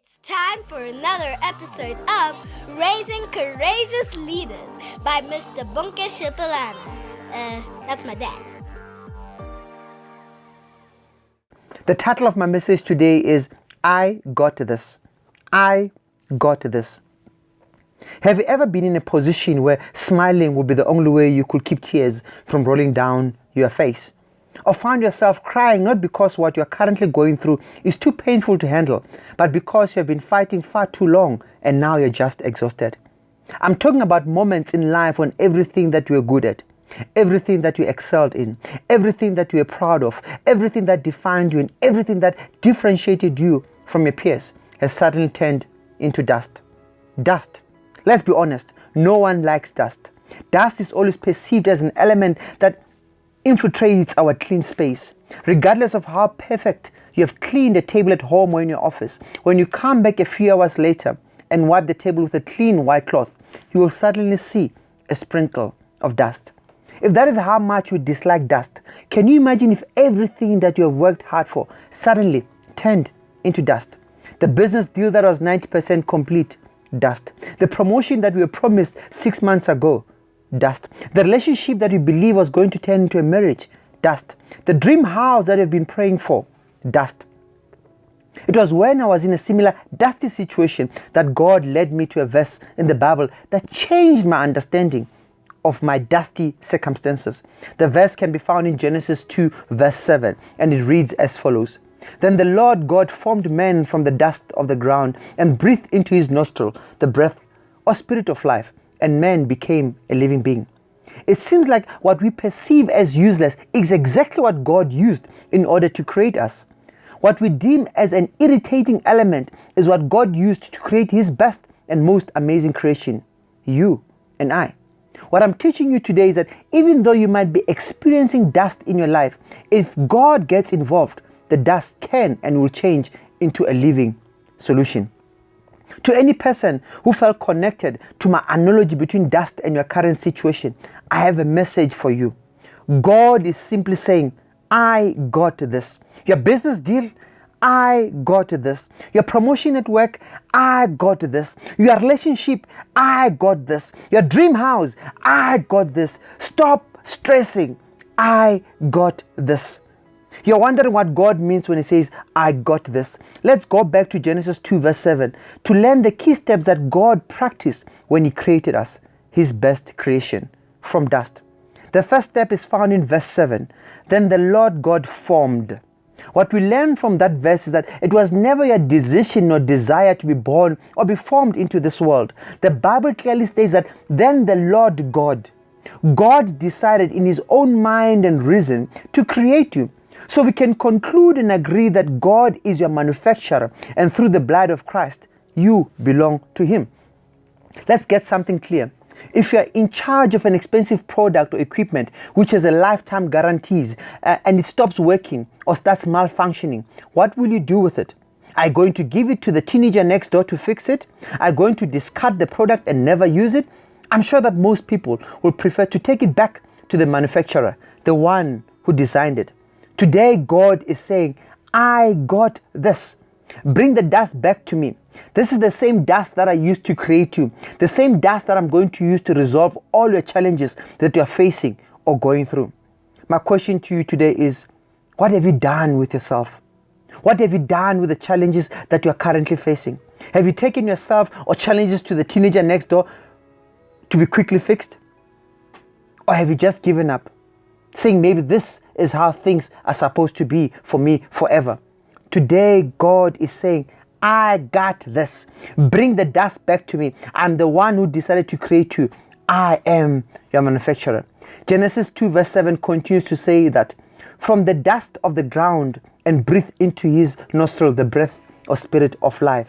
It's time for another episode of Raising Courageous Leaders by Mr. Bunke Shipalana. That's my dad. The title of my message today is I Got This. I got this. Have you ever been in a position where smiling would be the only way you could keep tears from rolling down your face? Or found yourself crying not because what you're currently going through is too painful to handle, but because you have been fighting far too long and now you're just exhausted? I'm talking about moments in life when everything that you were good at, everything that you excelled in, everything that you were proud of, everything that defined you, and everything that differentiated you from your peers has suddenly turned into dust. Dust. Let's be honest, no one likes dust. Dust is always perceived as an element that infiltrates our clean space. Regardless of how perfect you have cleaned the table at home or in your office, when you come back a few hours later and wipe the table with a clean white cloth, you will suddenly see a sprinkle of dust. If that is how much we dislike dust, can you imagine if everything that you have worked hard for suddenly turned into dust? The business deal that was 90% complete, dust. The promotion that we were promised 6 months ago, dust. The relationship that you believe was going to turn into a marriage, dust. The dream house that you've been praying for, dust. It was when I was in a similar dusty situation that God led me to a verse in the Bible that changed my understanding of my dusty circumstances. The verse can be found in Genesis 2 verse 7, and it reads as follows. Then the Lord God formed man from the dust of the ground and breathed into his nostril the breath or spirit of life, and man became a living being. It seems like what we perceive as useless is exactly what God used in order to create us. What we deem as an irritating element is what God used to create his best and most amazing creation, you and I. What I'm teaching you today is that even though you might be experiencing dust in your life, if God gets involved, the dust can and will change into a living solution. To any person who felt connected to my analogy between dust and your current situation, I have a message for you. God is simply saying, I got this. Your business deal, I got this. Your promotion at work, I got this. Your relationship, I got this. Your dream house, I got this. Stop stressing. I got this. You're wondering what God means when he says, I got this. Let's go back to Genesis 2 verse 7 to learn the key steps that God practiced when he created us, his best creation, from dust. The first step is found in verse 7. Then the Lord God formed. What we learn from that verse is that it was never your decision or desire to be born or be formed into this world. The Bible clearly states that then the Lord God decided in his own mind and reason to create you. So we can conclude and agree that God is your manufacturer, and through the blood of Christ, you belong to him. Let's get something clear. If you're in charge of an expensive product or equipment which has a lifetime guarantees and it stops working or starts malfunctioning, what will you do with it? Are you going to give it to the teenager next door to fix it? Are you going to discard the product and never use it? I'm sure that most people will prefer to take it back to the manufacturer, the one who designed it. Today, God is saying, I got this. Bring the dust back to me. This is the same dust that I used to create you. The same dust that I'm going to use to resolve all your challenges that you're facing or going through. My question to you today is, what have you done with yourself? What have you done with the challenges that you're currently facing? Have you taken yourself or challenges to the teenager next door to be quickly fixed? Or have you just given up, saying maybe this is how things are supposed to be for me forever? Today, God is saying, I got this. Bring the dust back to me. I'm the one who decided to create you. I am your manufacturer. Genesis 2 verse 7 continues to say that from the dust of the ground and breathe into his nostril the breath or spirit of life.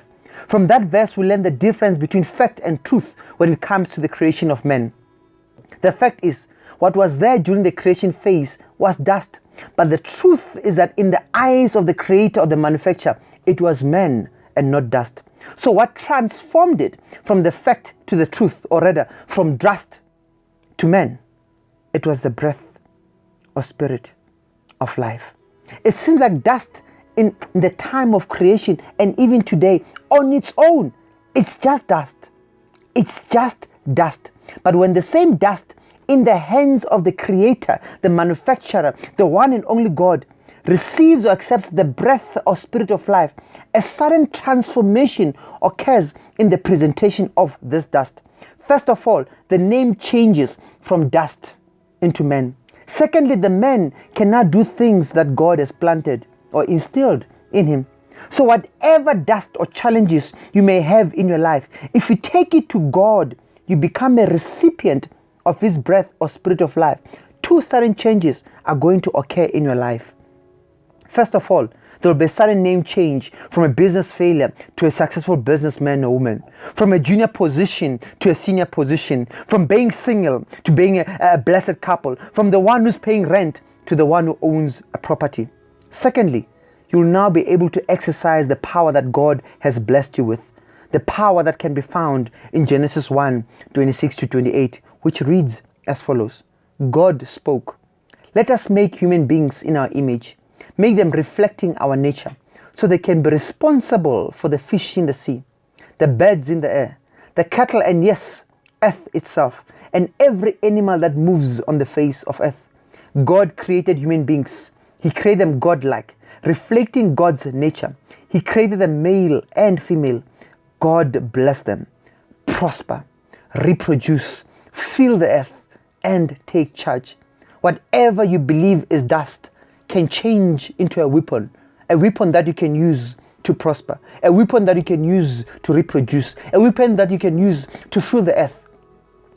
From that verse, we learn the difference between fact and truth when it comes to the creation of men. The fact is, what was there during the creation phase was dust. But the truth is that in the eyes of the creator or the manufacturer, it was man and not dust. So what transformed it from the fact to the truth, or rather from dust to man? It was the breath or spirit of life. It seems like dust in the time of creation and even today on its own, it's just dust. It's just dust. But when the same dust in the hands of the Creator, the manufacturer, the one and only God, receives or accepts the breath or spirit of life, a sudden transformation occurs in the presentation of this dust. First of all, the name changes from dust into man. Secondly, the man cannot do things that God has planted or instilled in him. So whatever dust or challenges you may have in your life, if you take it to God, you become a recipient of His breath or spirit of life. Two sudden changes are going to occur in your life. First of all, there will be a sudden name change from a business failure to a successful businessman or woman, from a junior position to a senior position, from being single to being a blessed couple, from the one who's paying rent to the one who owns a property. Secondly, you'll now be able to exercise the power that God has blessed you with, the power that can be found in Genesis 1:26-28, which reads as follows: God spoke, "Let us make human beings in our image, make them reflecting our nature, so they can be responsible for the fish in the sea, the birds in the air, the cattle, and yes, earth itself, and every animal that moves on the face of earth." God created human beings. He created them godlike, reflecting God's nature. He created them male and female. God blessed them. Prosper, reproduce, fill the earth, and take charge. Whatever you believe is dust can change into a weapon that you can use to prosper, a weapon that you can use to reproduce, a weapon that you can use to fill the earth,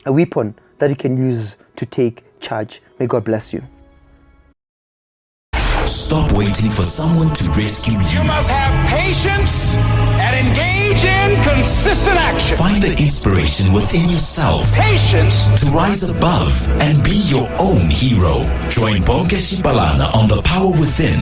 a weapon that you can use to take charge. May God bless you. Stop waiting for someone to rescue you. You must have patience and engage in consistent action. Find the inspiration within yourself Patience to rise above and be your own hero. Join Bonke Shipalana on The Power Within